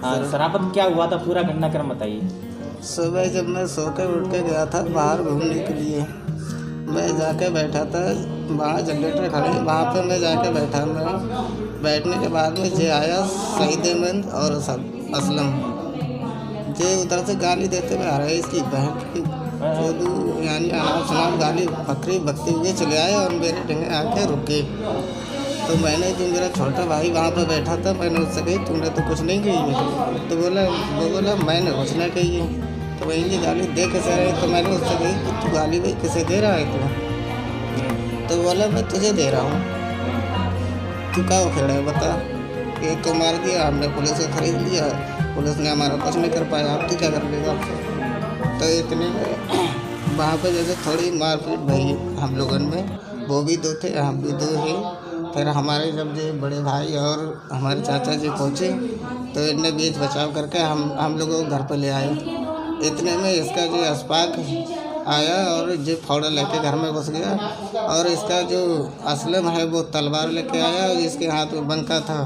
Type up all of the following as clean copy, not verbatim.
शराफत क्या हुआ था, पूरा घटनाक्रम बताइए। सुबह जब मैं सो के उठ के गया था बाहर घूमने के लिए, मैं जाके बैठा था वहाँ जनरेटर खड़े, वहाँ पे मैं जाके बैठा। मैं बैठने के बाद में जे आया शहीद अहमद और असलम, जे उधर से गाली देते हुए आ रहे इसकी बहन की चोदू यानी अनाप शनाप गाली बकरी बकते हुए चले आए और मेरे ढंगे आके रुके। तो मैंने जो मेरा छोटा भाई वहाँ पर बैठा था, मैंने उससे कही तुमने तो कुछ नहीं कही है। तो वो बोला मैंने कुछ नहीं कही है। तो वही ये गाली दे कैसे रहे, तो मैंने उससे कही कि तू गाली भाई किसे दे रहा है तो बोला मैं तुझे दे रहा हूँ। तू क्या उखेड़ा है बता, एक तो मार दिया हमने, पुलिस को खरीद लिया, पुलिस ने हमारा कुछ नहीं कर पाया, अब तू क्या कर लेगा। तो इतने में वहाँ पर जैसे थोड़ी मारपीट भई हम लोगों में, वो भी दो थे हम भी दो हैं। फिर हमारे जब जो बड़े भाई और हमारे चाचा जी पहुँचे तो इनने बीच बचाव करके हम लोगों को घर पर ले आए। इतने में इसका जो अस्पाक आया और जो फावड़ा लेके घर में घुस गया, और इसका जो असलम है वो तलवार लेके आया और इसके हाथ में बंका था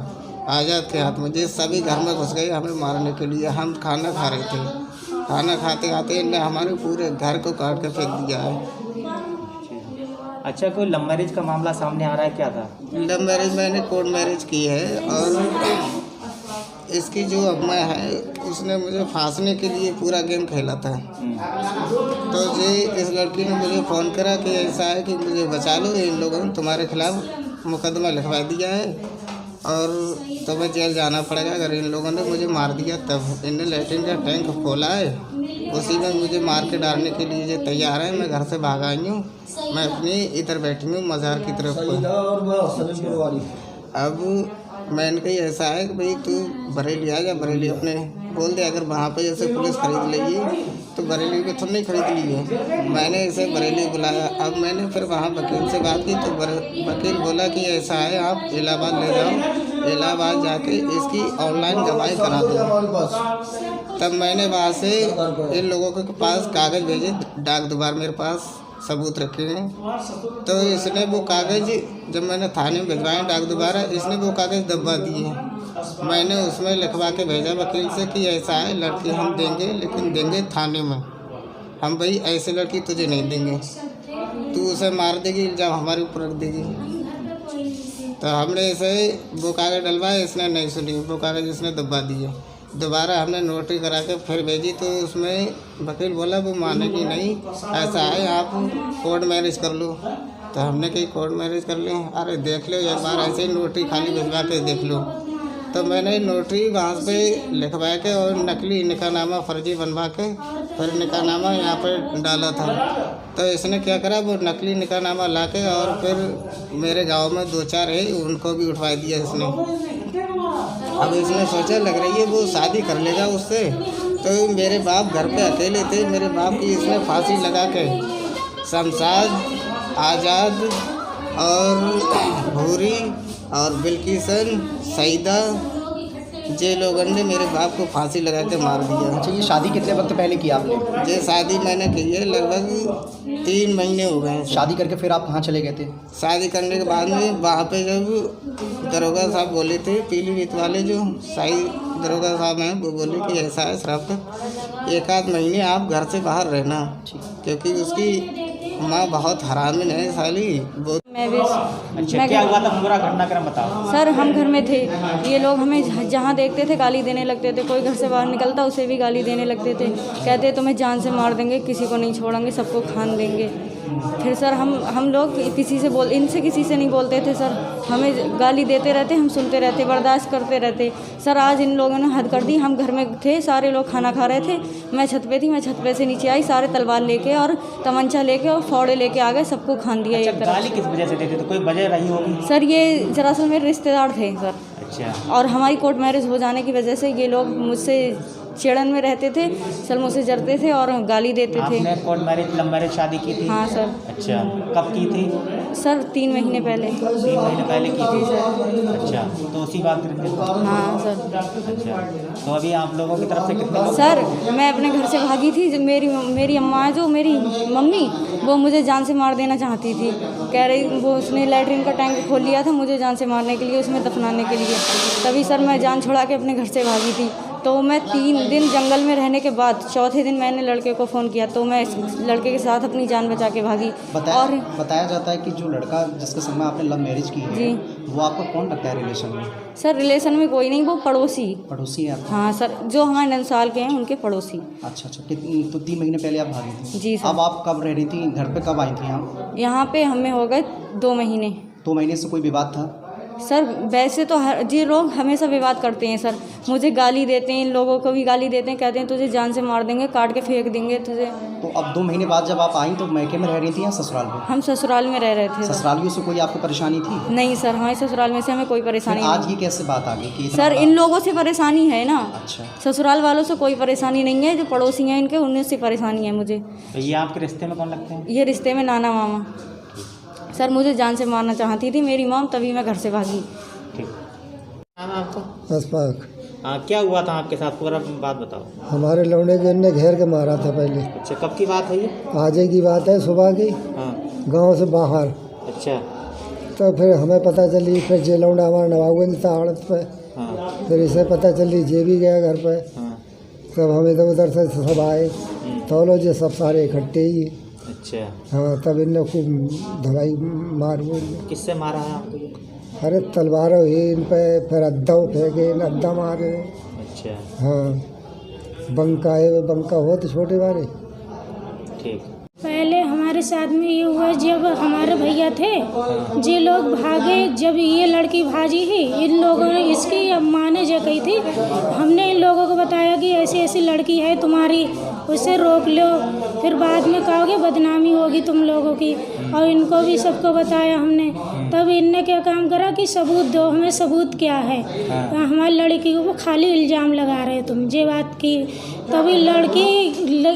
आज़ाद के हाथ में, जो सभी घर में घुस गए हमें मारने के लिए। हम खाना खा रहे थे, खाना खाते खाते इनने हमारे पूरे घर को काट के फेंक दिया है। अच्छा, कोई लव मैरिज का मामला सामने आ रहा है, क्या था? लव मैरिज मैंने कोर्ट मैरिज की है, और इसकी जो अम्मा है उसने मुझे फांसने के लिए पूरा गेम खेला था। तो जी इस लड़की ने मुझे फ़ोन करा कि ऐसा है कि मुझे बचा लो, इन लोगों ने तुम्हारे खिलाफ़ मुकदमा लिखवा दिया है और तुम्हें जेल जाना पड़ेगा अगर इन लोगों ने मुझे मार दिया तब। इनने लैट्रिन का टैंक खोला है, उसी में मुझे मार के डालने के लिए जो तैयार है। मैं घर से भाग आई हूँ, मैं अपनी इधर बैठी हूँ मज़ार की तरफ। अब मैंने कही ऐसा है कि भाई तू बरेली आ जा, बरेली अपने बोल दे, अगर वहाँ पे जैसे पुलिस खरीद लेगी तो बरेली को तुम नहीं खरीद ली है। मैंने इसे बरेली बुलाया। अब मैंने फिर वहाँ वकील से बात की तो वकील बोला कि ऐसा है आप इलाहाबाद ले जाओ, इलाहाबाद जाके इसकी ऑनलाइन गवाही करा दो। तब मैंने वहाँ से इन लोगों के पास कागज़ भेजे, डाक दुबार मेरे पास सबूत रखे हैं। तो इसने वो कागज़ जब मैंने थाने में भिजवाए डाक दोबारा, इसने वो कागज़ दबा दिए। मैंने उसमें लिखवा के भेजा वकील से कि ऐसा है लड़की हम देंगे, लेकिन देंगे थाने में, हम भाई ऐसे लड़की तुझे नहीं देंगे, तू उसे मार देगी, इल्ज़ाम हमारे ऊपर रख देगी। तो हमने इसे वो कागज़ डलवाए, इसने नहीं सुनी, वो कागज़ इसने दबा दिए। दोबारा हमने नोटरी करा के फिर भेजी तो उसमें वकील बोला वो मानेगी नहीं, ऐसा है आप कोर्ट मैरिज कर लो। तो हमने कही कोर्ट मैरिज कर लें, अरे देख लो एक बार ऐसे ही नोटरी खाली भिजवा के देख लो। तो मैंने नोटरी वहाँ पे लिखवा के और नकली निकाहनामा फर्जी बनवा के फिर निकाहनामा यहाँ पर डाला था। तो इसने क्या करा, वो नकली निकाहनामा ला के और फिर मेरे गाँव में 2-4 है उनको भी उठवा दिया इसने। अब इसने सोचा लग रही है वो शादी कर लेगा उससे। तो मेरे बाप घर पे अकेले थे, मेरे बाप की इसने फांसी लगा के शमशाद, आज़ाद और भूरी और बिल्किसन, सईदा, जे लोगों ने मेरे बाप को फांसी लगा के मार दिया। अच्छा, ये शादी कितने वक्त पहले की आपने? ये शादी मैंने की है लगभग 3 महीने हो गए हैं। शादी करके फिर आप कहाँ चले गए थे? शादी करने के बाद में वहाँ पे जब दरोगा साहब बोले थे, पीलीभीत वाले जो शाही दरोगा साहब हैं, वो बोले कि ऐसा है शराफत 1-8 महीने आप घर से बाहर रहना, क्योंकि उसकी माँ बहुत हरामिन है साली। अच्छा, क्या हुआ था, पूरा घटनाक्रम बताओ। सर हम घर में थे, ये लोग हमें जहाँ देखते थे गाली देने लगते थे, कोई घर से बाहर निकलता उसे भी गाली देने लगते थे, कहते तुम्हें जान से मार देंगे, किसी को नहीं छोड़ेंगे, सबको खान देंगे। फिर सर हम लोग इनसे किसी से नहीं बोलते थे सर, हमें गाली देते रहते, हम सुनते रहते, बर्दाश्त करते रहते। सर आज इन लोगों ने हद कर दी, हम घर में थे, सारे लोग खाना खा रहे थे, मैं छत पे थी, मैं छत पे से नीचे आई, सारे तलवार लेके और तमंचा लेके और फावड़े लेके आ गए, सबको खान दिया। अच्छा, एक तरफ गाली किस वजह से देते थे, कोई वजह रही होगी? सर ये दरअसल मेरे रिश्तेदार थे सर। अच्छा, और हमारी कोर्ट मैरिज हो जाने की वजह से ये लोग मुझसे चिड़न में रहते थे सर, मुझसे जरते थे और गाली देते थे। आपने कोर्ट मैरिज लव मैरिज शादी की थी? हाँ सर। अच्छा, कब की थी? सर 3 महीने पहले। 3 महीने पहले की थी सर। अच्छा, तो उसी बात हाँ सर। अच्छा, तो अभी आप लोगों की तरफ से कितने लोग? सर मैं अपने घर से भागी थी, जो मेरी अम्मा है, जो मेरी मम्मी, वो मुझे जान से मार देना चाहती थी, कह रही वो उसने लैट्रिन का टैंक खोल लिया था मुझे जान से मारने के लिए, उसमें दफनाने के लिए। तभी सर मैं जान छुड़ा के अपने घर से भागी थी। तो मैं 3 दिन जंगल में रहने के बाद चौथे दिन मैंने लड़के को फ़ोन किया, तो मैं इस लड़के के साथ अपनी जान बचा के भागी। और बताया जाता है कि जो लड़का जिसके संग में आपने लव मैरिज की है, जी, वो आपको कौन लगता है रिलेशन में? सर रिलेशन में कोई नहीं, वो पड़ोसी पड़ोसी है आपके? हाँ सर, जो हमारे नंसाल के हैं उनके पड़ोसी। अच्छा, कितनी तो 3 महीने पहले आप भागी थी? जी सर। अब आप कब रह रही थी घर पे, कब आई थी आप? यहाँ पे हमें हो गए 2 महीने। 2 महीने से कोई विवाद था? सर वैसे तो ये लोग हमेशा विवाद करते हैं सर, मुझे गाली देते हैं, इन लोगों को भी गाली देते हैं, कहते हैं तुझे जान से मार देंगे, काट के फेंक देंगे तुझे। तो अब 2 महीने बाद जब आप आई तो मैके में रह रही थी या ससुराल में? हम ससुराल में रह रहे थे। ससुरालियों से कोई आपको परेशानी थी? नहीं सर, हमारे ससुराल में से हमें कोई परेशानी नहीं। आज ये कैसे बात आ गई कि सर इन लोगों से परेशानी है ना। अच्छा, ससुराल वालों से कोई परेशानी नहीं है, जो पड़ोसी हैं इनके उनसे से परेशानी है मुझे। तो ये आपके रिश्ते में कौन लगते हैं? ये रिश्ते में नाना मामा। सर मुझे जान से मारना चाहती थी मेरी मॉम, तभी मैं घर से भागी। ठीक। नाम है आपका? अशफाक। हाँ, क्या हुआ था आपके साथ, पूरा बात बताओ। हमारे लौंडे को इनने घेर के मारा था पहले। अच्छा, कब की बात है ये? आज की बात है, सुबह की, हाँ। गांव से बाहर। अच्छा। तो फिर हमें पता चली, फिर जे लौंडा हमारा नवाबगंज था आड़त पे। हाँ। फिर इसे पता चली, जे भी गया घर पे। हाँ। सब हम इधर उधर से सब आए, तो लो जे सब सारे इकट्ठे ही। अच्छा। हाँ, तब इनने खूब दवाई मार हुई। किससे मारा है आपको ये? अरे तलवारों ही इन पे, फिर अद्दा फेंके, अद्दा मारे। अच्छा। हाँ, बंका है, बंका हो तो छोटे बारे। ठीक। पहले हमारे साथ में ये हुआ, जब हमारे भैया थे जे लोग भागे, जब ये लड़की भागी ही, इन लोगों ने, इसकी अम्मा ने जो कही थी, हमने इन लोगों को बताया कि ऐसी ऐसी लड़की है तुम्हारी, उसे रोक लो, फिर बाद में कहोगे बदनामी होगी तुम लोगों की। और इनको भी सबको बताया हमने। तब इनने क्या काम करा कि सबूत दो, हमें सबूत क्या है, हमारी लड़की को वो खाली इल्ज़ाम लगा रहे तुम, ये बात की। तभी लड़की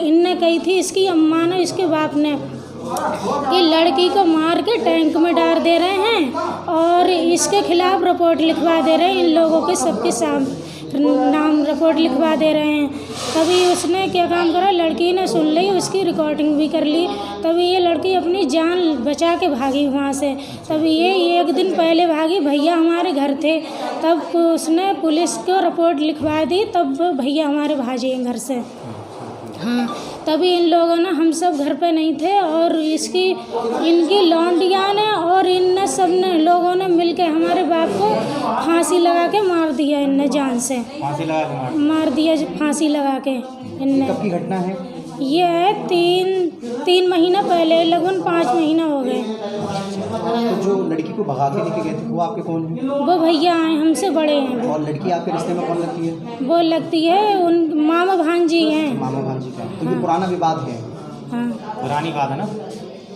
इनने कही थी, इसकी अम्मा ने, इसके बाप ने, कि लड़की को मार के टैंक में डाल दे रहे हैं और इसके खिलाफ रिपोर्ट लिखवा दे रहे हैं, इन लोगों के सबके सामने नाम रिपोर्ट लिखवा दे रहे हैं। तभी उसने क्या काम करा, लड़की ने सुन ली, उसकी रिकॉर्डिंग भी कर ली। तभी ये लड़की अपनी जान बचा के भागी वहाँ से। तभी ये 1 दिन पहले भागी, भैया हमारे घर थे, तब उसने पुलिस को रिपोर्ट लिखवा दी, तब भैया हमारे भागे घर से। हाँ, तभी इन लोगों ने, हम सब घर पे नहीं थे, और इनकी लौंडिया ने और इन सब ने लोगों ने मिलके हमारे बाप को फांसी लगा के मार दिया, इनने जान से फांसी लगा के मार दिया, फांसी लगा के इनने। कब की घटना है ये है 3 महीना पहले, लगभग 5 महीना हो गए। तो जो लड़की को भगा के लेके गए थे वो आपके कौन है? वो भैया आए, हमसे बड़े हैं वो। और लड़की आपके रिश्ते में कौन लगती है? वो लगती है उन मामा भांजी हैं। मामा भांजी का। तो ये पुराना विवाद है? हाँ, पुरानी बात है ना?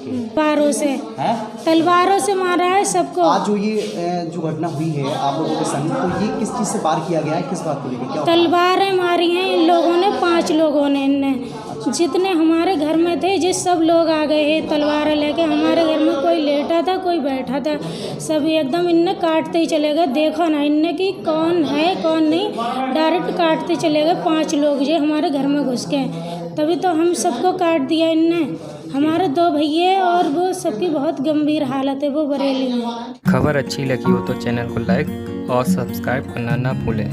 तलवारों से, हैं? तलवारों से मारा है सबको। आज जो ये जो घटना हुई है आप लोगों के संग, तो ये किस चीज़ से पार किया गया है, किस बात को लेकर, क्या? तलवारें मारी हैं इन लोगों ने, 5 लोगों ने। इनने जितने हमारे घर में थे, जिस सब लोग आ गए हैं तलवारें लेके। हमारे घर में कोई लेटा था, कोई बैठा था, सभी एकदम इनने काटते ही चले गए। देखो ना इनने कि कौन है कौन नहीं, डायरेक्ट काटते चले गए। 5 लोग जो हमारे घर में घुस गए, तभी तो हम सबको काट दिया इनने। हमारे 2 भैया और वो सबकी बहुत गंभीर हालत है, वो बरेली में। खबर अच्छी लगी हो तो चैनल को लाइक और सब्सक्राइब करना ना भूलें।